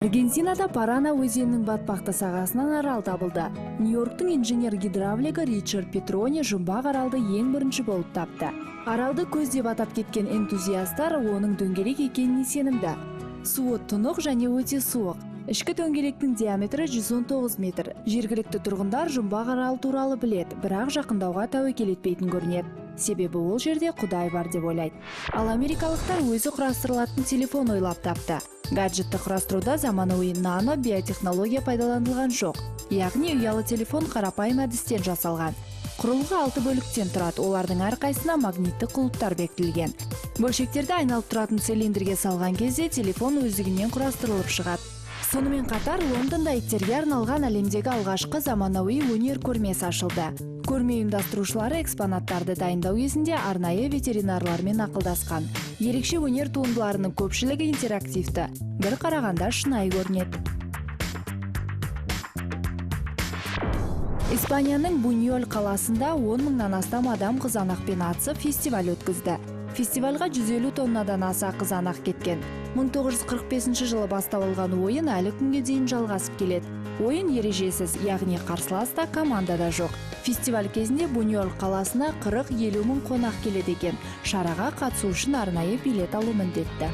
Аргентинада Парана өзенінің батпақты сағасынан арал табылды. Нью-Йорктың инженер-гидравлигі Ричард Петрони жұмбақ аралды ең бірінші болып тапты. Аралды көз деп атап кеткен энтузиастар оның дөңгелек екеніне сенімді. Суы тұнық және өте суық. Ішкі дөңгелектің диаметрі 119 метр. Жергілікті тұрғындар жұмбақ арал туралы білет, бірақ жақындауға тәуекел етпейтін көрінеді. Себебі ол жерде Құдай бар деп ойлайды. Ал америкалықтар өзі құрастырылатын телефон ойлап тапты. Гаджетті құрастыруда заманауи нано биотехнология пайдаланылған жоқ. Яғни ұялы телефон қарапайым әдістен жасалған. Құрылғы 6 бөліктен тұрады, олардың әрқайсына магнитті құлыптар бекітілген. Бөлшектерді айналып тұратын цилиндрге салған кезде телефон өздігінен құрастырылып шығады. Сонымен қатар Лондонда иттерге арналған әлемдегі алғашқы заманауи өнер көрмесі ашылды. Көрме ұйымдастырушылары экспонаттарды дайындау кезінде арнайы ветеринарлармен ақылдасқан. Ерекше өнер туындыларының көпшілігі интерактивті, бір қарағанда шынайы көрінеді. Испанияның Буньол қаласында 10 мыңнан астам адам қызанақпен атысып фестиваль өткізді. Фестивальға 150 тоннадан аса қызанақ кеткен. 1945 жылы басталған ойын әлі күнге дейін жалғасып келеді. Ойын ережесіз, яғни қарсыласта командада жоқ. Фестиваль кезінде Буньол қаласына 40-50 мың қонақ келеді екен. Шараға қатысу үшін арнайы билет алу міндетті.